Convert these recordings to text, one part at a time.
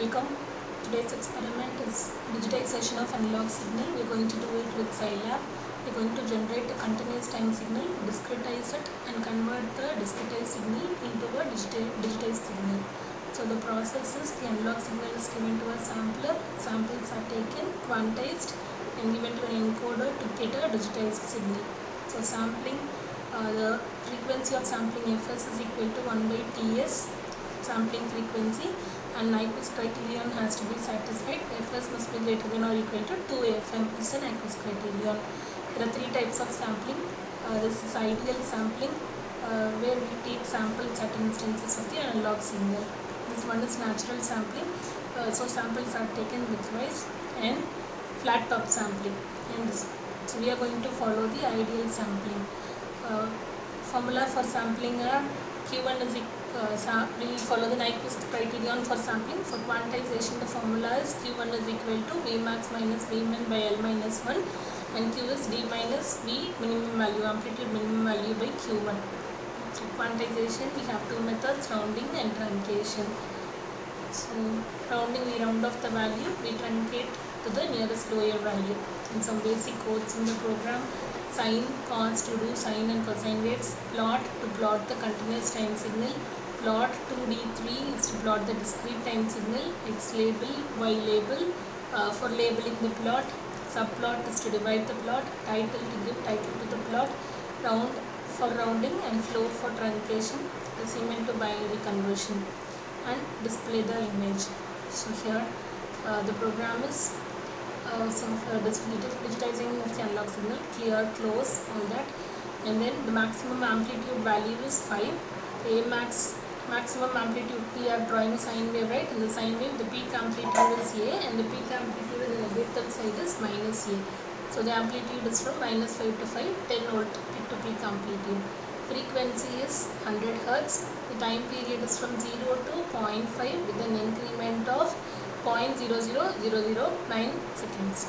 Welcome. Today's experiment is digitization of analog signal. We are going to do it with Scilab. We are going to generate a continuous time signal, discretize it and convert the discretized signal into a digitized signal. So the process is the analog signal is given to a sampler, samples are taken, quantized and given to an encoder to get a digitized signal. So sampling, the frequency of sampling Fs is equal to 1 by Ts sampling frequency, and Nyquist criterion has to be satisfied. Fs must be greater than or equal to 2fm is a Nyquist criterion. There are three types of sampling. This is ideal sampling, where we take samples at instances of the analog signal. This one is natural sampling, so samples are taken bitwise, and flat top sampling. And so we are going to follow the ideal sampling. Formula for sampling are Q1 is we follow the Nyquist criterion for sampling. For quantization, the formula is Q1 is equal to Vmax minus Vmin by L minus 1, and Q is D minus V minimum value, amplitude minimum value by Q1. So quantization, we have two methods, rounding and truncation. So rounding, we round off the value, we truncate to the nearest lower value. And some basic codes in the program: sine, cos to do sine and cosine waves, plot to plot the continuous time signal, plot 2D3 is to plot the discrete time signal, X label, Y label for labeling the plot, subplot is to divide the plot, title to give title to the plot, round for rounding and flow for truncation, decimal to binary conversion, and display the image. So here the program is digitizing of the analog signal, clear, close, all that, and then the maximum amplitude value is 5. Maximum amplitude, we are drawing a sine wave, right? In the sine wave, the peak amplitude is A and the peak amplitude in the negative side is minus A. So the amplitude is from minus 5 to 5, 10 volt peak to peak amplitude. Frequency is 100 Hz. The time period is from 0 to 0.5 with an increment of 0.00009 seconds.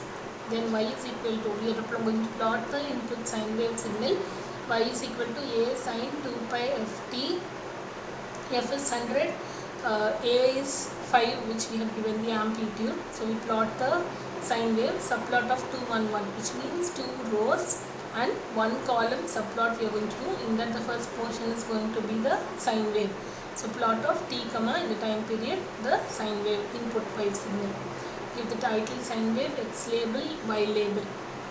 Then y is equal to, we are going to plot the input sine wave signal. Y is equal to A sine 2 pi ft. F is 100, A is 5, which we have given the amplitude. So we plot the sine wave, subplot of 211, which means 2 rows and 1 column subplot we are going to do. In that the first portion is going to be the sine wave. So plot of t comma in the time period the sine wave input wave signal. Give the title sine wave, X label, Y label.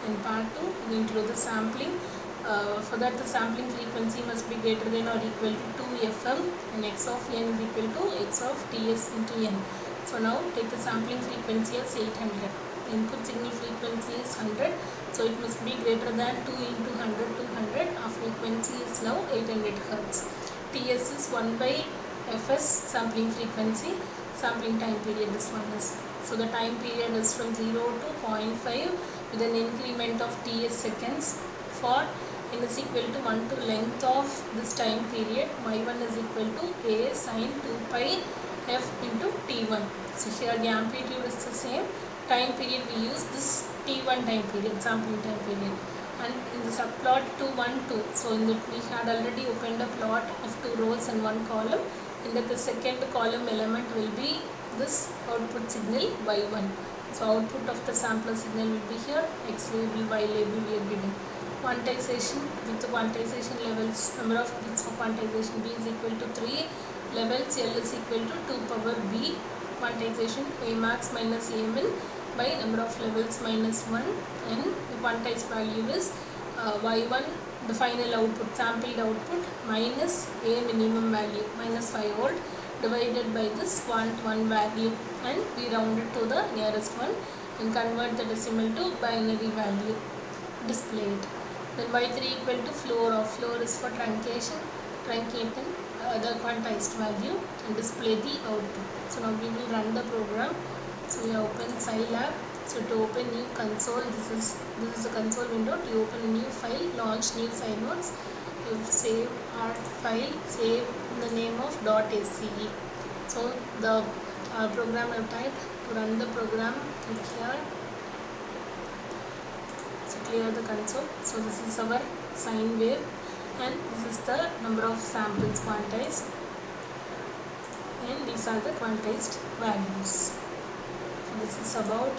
In part 2 we are going to do the sampling. For that the sampling frequency must be greater than or equal to 2fm, and x of n is equal to x of ts into n. So now take the sampling frequency as 800. Input signal frequency is 100, so it must be greater than 2 into 100, 200. Our frequency is now 800 Hz. Ts is 1 by fs sampling frequency, sampling time period this one is. So the time period is from 0 to 0.5 with an increment of ts seconds. For n is equal to 1 to length of this time period, y1 is equal to a sine 2 pi f into t1. So here the amplitude is the same. Time period we use this t1 time period, sampling time period, and in the subplot 212. So in that we had already opened a plot of 2 rows and 1 column. In that the second column element will be this output signal y1. So output of the sampler signal will be here, X label, Y label we are given. Quantization, with the quantization levels, number of bits for quantization, B is equal to 3, levels L is equal to 2 power B. Quantization, A max minus A min by number of levels minus 1, and the quantized value is y1, the final output, sampled output, minus A minimum value, minus 5 volt, divided by this quant1 value, and we round it to the nearest one and convert the decimal to binary value, display it. Then y3 equal to floor of, floor is for truncation, truncating the quantized value and display the output. So now we will run the program. So we open Scilab. So to open new console, this is the console window. To open a new file, launch new side notes. You save our file, save in the name of .sce. So the program I have typed. To run the program, click here. So clear the console. So this is our sine wave, and this is the number of samples quantized. and these are the quantized values. So this is about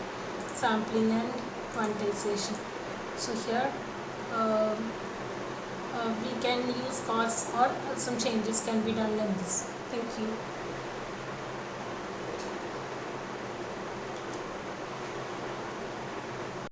sampling and quantization. So here we can use costs or some changes can be done in this. Thank you.